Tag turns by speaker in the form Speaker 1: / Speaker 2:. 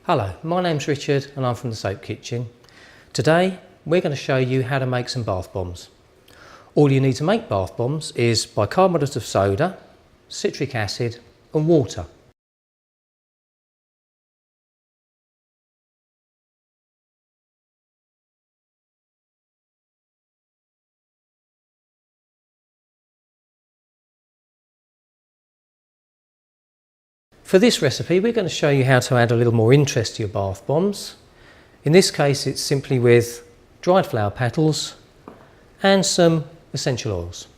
Speaker 1: Hello, my name's Richard and I'm from the Soap Kitchen. Today we're going to show you how to make some bath bombs. All you need to make bath bombs is bicarbonate of soda, citric acid and water. For this recipe we're going to show you how to add a little more interest to your bath bombs. In this case it's simply with dried flower petals and some essential oils.